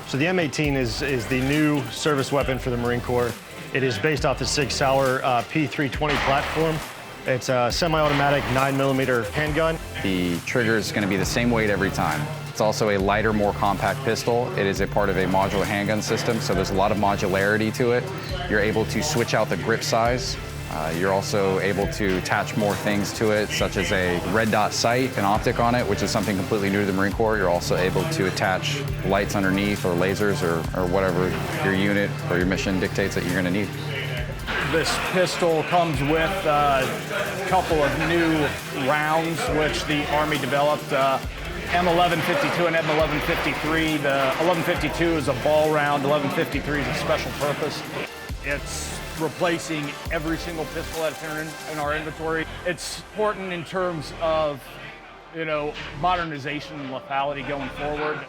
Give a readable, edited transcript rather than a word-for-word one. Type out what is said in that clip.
So the M18 is the new service weapon for the Marine Corps. It is based off the Sig Sauer P320 platform. It's a semi-automatic 9mm handgun. The trigger is going to be the same weight every time. It's also a lighter, more compact pistol. It is a part of a modular handgun system, so there's a lot of modularity to it. You're able to switch out the grip size. You're also able to attach more things to it, such as a red dot sight and optic on it, which is something completely new to the Marine Corps. You're also able to attach lights underneath or lasers or whatever your unit or your mission dictates that you're going to need. This pistol comes with a couple of new rounds, which the Army developed. M1152 and M1153. The 1152 is a ball round, 1153 is a special purpose. It's replacing every single pistol that's in our inventory. It's important in terms of, modernization and lethality going forward.